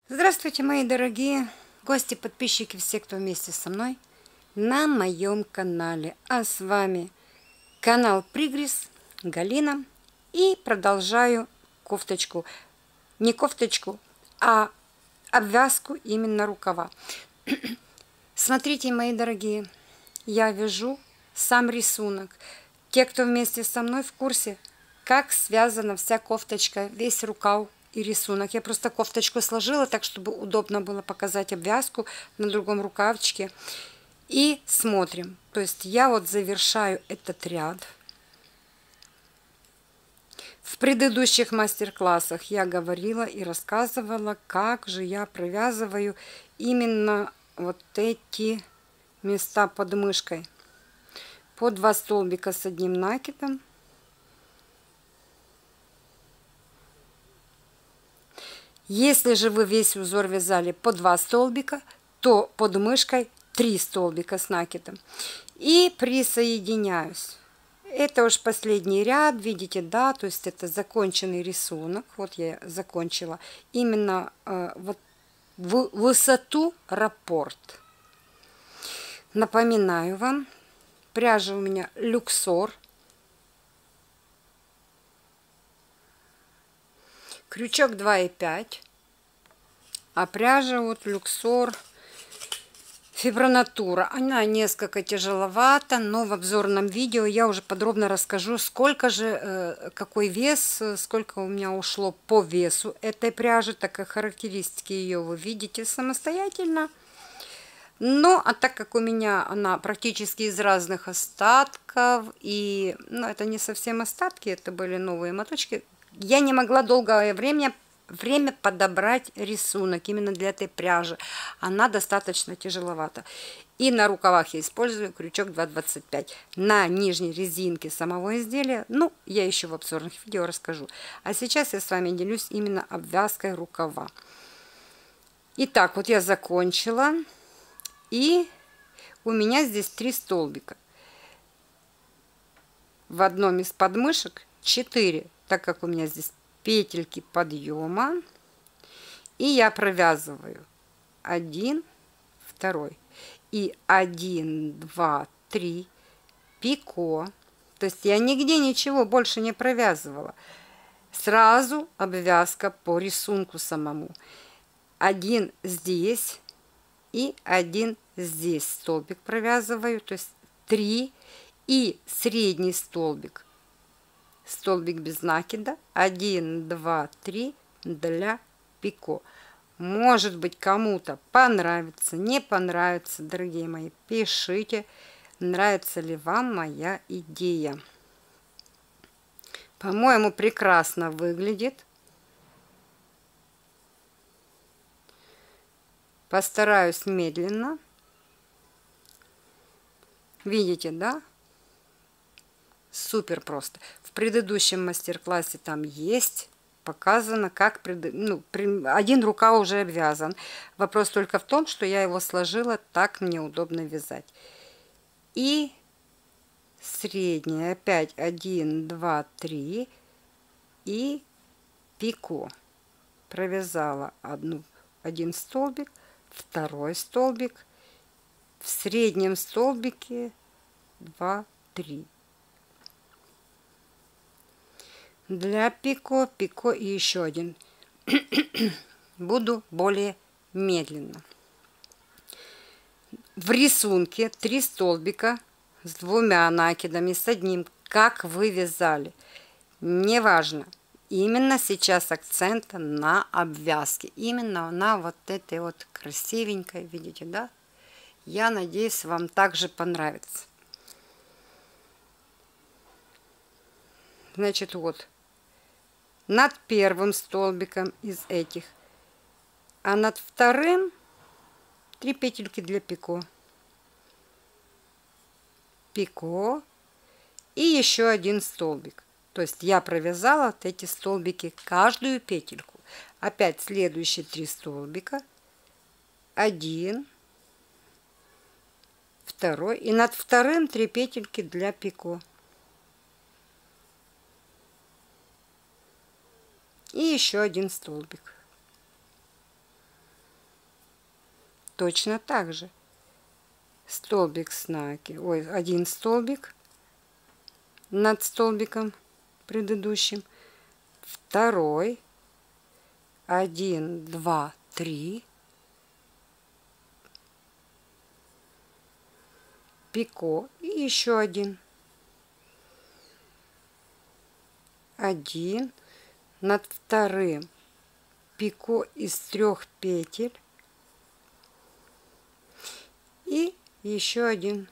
Здравствуйте, мои дорогие гости, подписчики, все, кто вместе со мной на моем канале. А с вами канал Пригрис, Галина. И продолжаю кофточку. Не кофточку, а обвязку именно рукава. Смотрите, мои дорогие, я вяжу сам рисунок. Те, кто вместе со мной в курсе, как связана вся кофточка, весь рукав и рисунок. Я просто кофточку сложила так, чтобы удобно было показать обвязку на другом рукавчике. И смотрим. То есть я вот завершаю этот ряд. В предыдущих мастер-классах я говорила и рассказывала, как же я провязываю именно вот эти места под мышкой. По 2 столбика с одним накидом. Если же вы весь узор вязали по 2 столбика, то под мышкой 3 столбика с накидом. И присоединяюсь. Это уж последний ряд, видите, да, то есть это законченный рисунок. Вот я закончила именно вот в высоту раппорт. Напоминаю вам, пряжа у меня люксор. Крючок 2,5, а пряжа вот люксор Фибронатура. Она несколько тяжеловата, но в обзорном видео я уже подробно расскажу, сколько же, какой вес, сколько у меня ушло по весу этой пряжи, так как характеристики ее вы видите самостоятельно. Ну, а так как у меня она практически из разных остатков, и, ну, это не совсем остатки, это были новые моточки, я не могла долгое время подобрать рисунок именно для этой пряжи. Она достаточно тяжеловата. И на рукавах я использую крючок 2,25. На нижней резинке самого изделия, ну, я еще в обзорных видео расскажу. А сейчас я с вами делюсь именно обвязкой рукава. Итак, вот я закончила. И у меня здесь 3 столбика. В одном из подмышек 4, так как у меня здесь петельки подъема, и я провязываю 1, 2 и 1, 2, 3 пико. То есть я нигде ничего больше не провязывала. Сразу обвязка по рисунку самому. 1 здесь и 1 здесь столбик провязываю, то есть 3, и средний столбик без накида 1, 2, 3 для пико. Может быть, кому-то понравится, не понравится, дорогие мои, пишите, нравится ли вам моя идея. По-моему, прекрасно выглядит. Постараюсь медленно. Видите, да? Супер просто. В предыдущем мастер-классе там есть показано, как один рукав уже обвязан. Вопрос только в том, что я его сложила, так мне удобно вязать. И средняя опять 1, 2, 3 и пико. Провязала один столбик, второй столбик, в среднем столбике 2, 3. Для пико и еще один. Буду более медленно. В рисунке 3 столбика с 2 накидами, с одним, как вы вязали. Неважно. Именно сейчас акцент на обвязке. Именно на вот этой вот красивенькой, видите, да? Я надеюсь, вам также понравится. Значит, вот. Над первым столбиком из этих, а над вторым 3 петельки для пико. Пико и еще один столбик. То есть я провязала вот эти столбики, каждую петельку. Опять следующие 3 столбика. 1, 2 и над вторым 3 петельки для пико. И еще один столбик. точно так же. Столбик с накидом, ой, один столбик над столбиком предыдущим, второй, 1, 2, 3, пико и еще один, над вторым пико из 3 петель и еще один.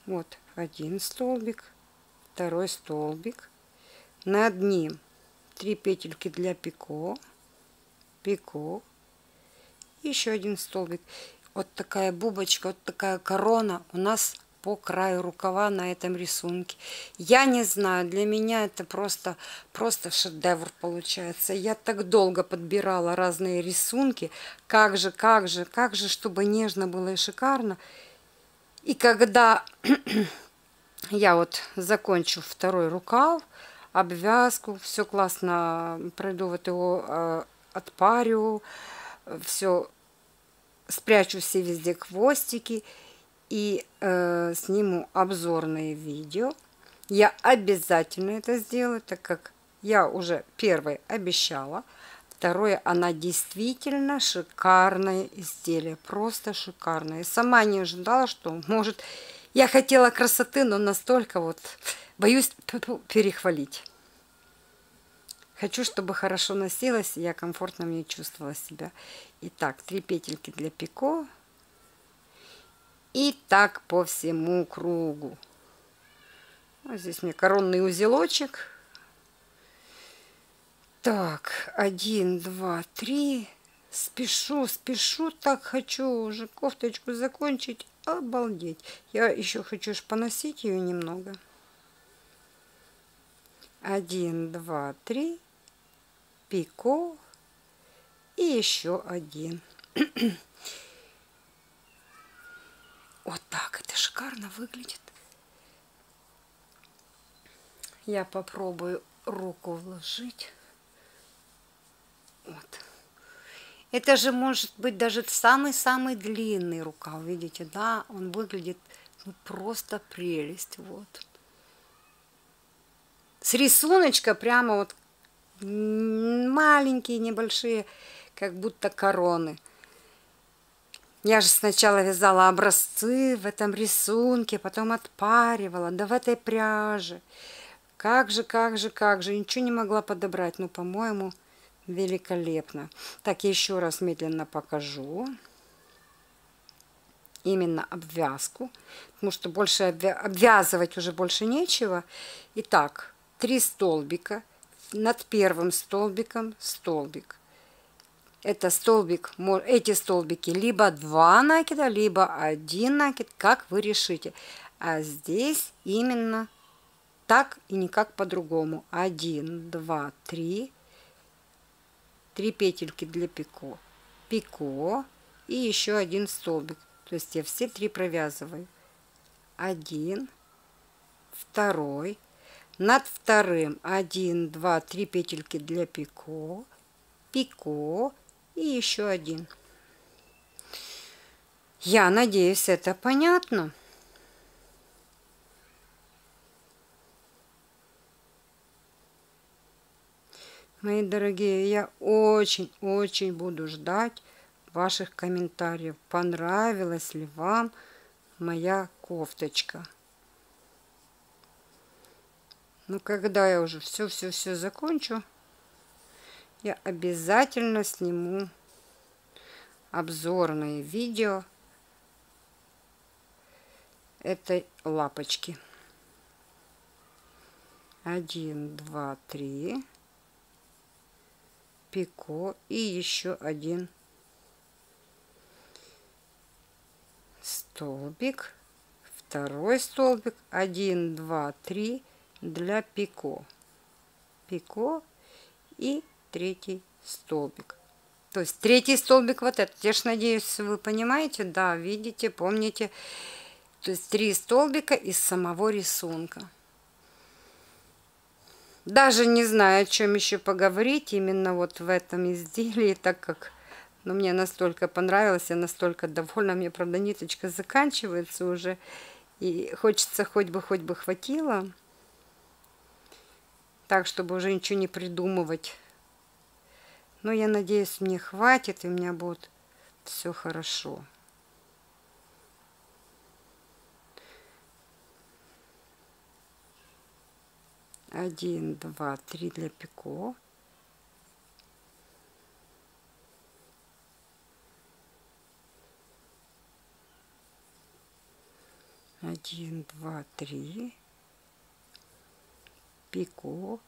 Вот один столбик, второй столбик, над ним 3 петельки для пико, пико, еще один столбик. Вот такая бубочка, вот такая корона у нас по краю рукава на этом рисунке. Я не знаю, для меня это просто шедевр получается. Я так долго подбирала разные рисунки, как же, чтобы нежно было и шикарно. И когда я вот закончу второй рукав, обвязку, все классно пройду, вот его отпарю, все спрячу все везде хвостики и сниму обзорные видео. Я обязательно это сделаю, так как я уже первое обещала. Второе, она действительно шикарное изделие, просто шикарное. Сама не ожидала, что может... Я хотела красоты, но настолько вот боюсь перехвалить. Хочу, чтобы хорошо носилась, и я комфортно мне чувствовала себя. Итак, 3 петельки для пико. И так по всему кругу. Вот здесь у меня коронный узелочек. Так, 1, 2, 3. Спешу, так хочу уже кофточку закончить. Обалдеть. Я еще хочу поносить ее немного. 1, 2, 3. Пико. И еще один. Вот так это шикарно выглядит. Я попробую руку вложить. Вот. Это же может быть даже самый-самый длинный рукав. Видите, да? Он выглядит просто прелесть. Вот. С рисуночка прямо вот маленькие, небольшие, как будто короны. Я же сначала вязала образцы в этом рисунке, потом отпаривала, да в этой пряже. Как же, ничего не могла подобрать, но, по-моему, великолепно. Так, я еще раз медленно покажу. Именно обвязку, потому что больше обвязывать уже больше нечего. Итак, 3 столбика. Над первым столбиком столбик. Это столбик, эти столбики либо 2 накида, либо 1 накид, как вы решите. А здесь именно так и никак по-другому. 1, 2, 3. 3 петельки для пико. Пико и еще один столбик. То есть я все 3 провязываю. 1, второй. Над вторым 1, 2, 3 петельки для пико. Пико и еще один. Я надеюсь, это понятно. Мои дорогие, я очень буду ждать ваших комментариев. Понравилась ли вам моя кофточка? Но когда я уже все закончу, я обязательно сниму обзорное видео этой лапочки. 1, 2, 3. Пико и еще один столбик, второй столбик, 1, 2, 3 для пико, пико и третий столбик. То есть третий столбик вот этот. Я ж надеюсь, вы понимаете, да, видите, помните. То есть 3 столбика из самого рисунка. Даже не знаю, о чем еще поговорить именно вот в этом изделии, так как Но мне настолько понравилось, я настолько довольна. Мне, правда, ниточка заканчивается уже. И хочется хоть бы хватило. Так, чтобы уже ничего не придумывать. Но я надеюсь, мне хватит, и у меня будет все хорошо. Один, два, три для пико. Один, два, три. Пико.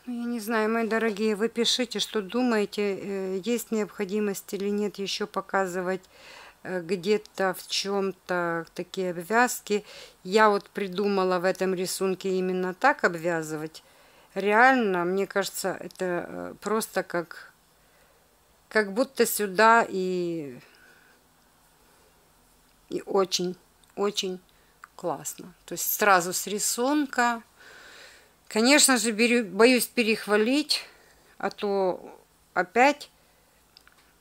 Ну, я не знаю, мои дорогие, вы пишите, что думаете, есть необходимость или нет еще показывать где-то в чем-то такие обвязки. Я вот придумала в этом рисунке именно так обвязывать. Реально, мне кажется, это просто как будто сюда и очень классно. То есть сразу с рисунка. Конечно же, боюсь перехвалить, а то опять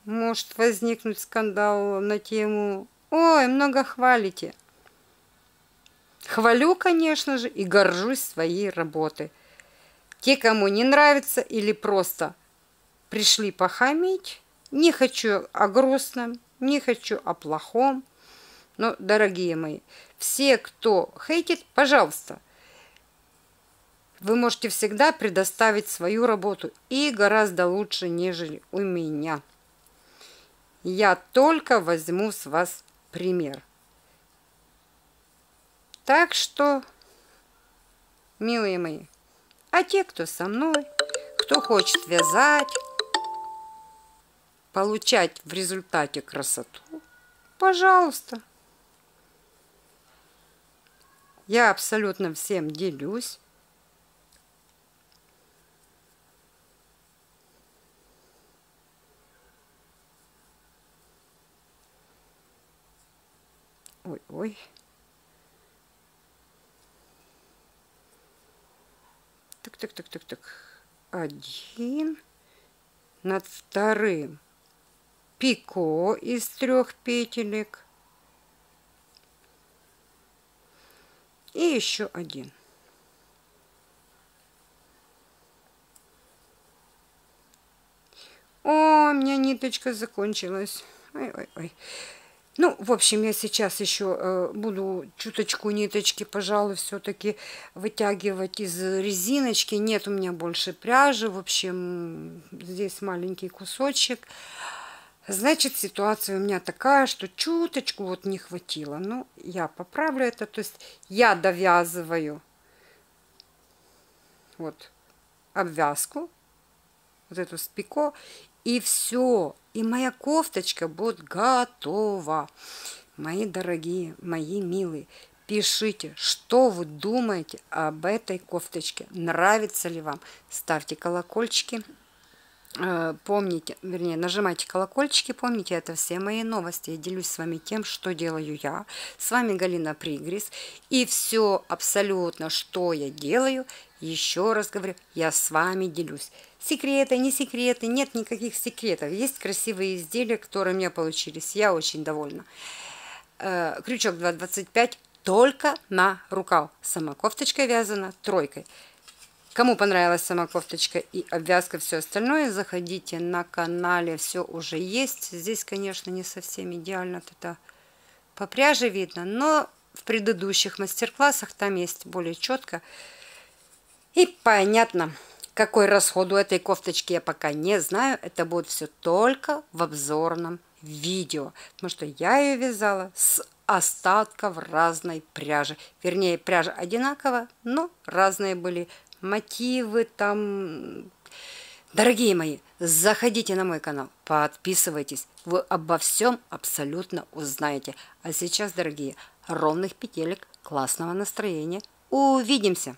может возникнуть скандал на тему «Ой, много хвалите». Хвалю, конечно же, и горжусь своей работой. Те, кому не нравится или просто пришли похамить, не хочу о грустном, не хочу о плохом. Но, дорогие мои, все, кто хейтит, пожалуйста, вы можете всегда предоставить свою работу и гораздо лучше, нежели у меня. Я только возьму с вас пример. Так что, милые мои, а те, кто со мной, кто хочет вязать, получать в результате красоту, пожалуйста. Я абсолютно всем делюсь. Ой. Так. Один. Над вторым пико из 3 петелек. И еще один. О, у меня ниточка закончилась. Ой. Ну, в общем, я сейчас еще буду чуточку ниточки, пожалуй, все-таки вытягивать из резиночки. Нет у меня больше пряжи. В общем, здесь маленький кусочек. Значит, ситуация у меня такая, что чуточку вот не хватило. Ну, я поправлю это. То есть я довязываю вот обвязку, вот эту с пико, и все. И моя кофточка будет готова. Мои дорогие, мои милые, пишите, что вы думаете об этой кофточке. Нравится ли вам? Ставьте колокольчики. Помните, вернее, нажимайте колокольчики, помните, это все мои новости. Я делюсь с вами тем, что делаю я. С вами Галина Пригрис. И все абсолютно, что я делаю, еще раз говорю, я с вами делюсь. Секреты, не секреты, нет никаких секретов. Есть красивые изделия, которые у меня получились. Я очень довольна. Крючок 2,25 только на рукав. Сама кофточка вязана 3. Кому понравилась сама кофточка и обвязка, все остальное, заходите на канале, все уже есть. Здесь, конечно, не совсем идеально это по пряже видно, но в предыдущих мастер-классах там есть более четко и понятно. Какой расход у этой кофточки, я пока не знаю. Это будет все только в обзорном видео, потому что я ее вязала с остатков разной пряжи. Вернее, пряжа одинаковая, но разные были мотивы там. Дорогие мои, заходите на мой канал, подписывайтесь, вы обо всем абсолютно узнаете. А сейчас, дорогие, ровных петелек, классного настроения. Увидимся!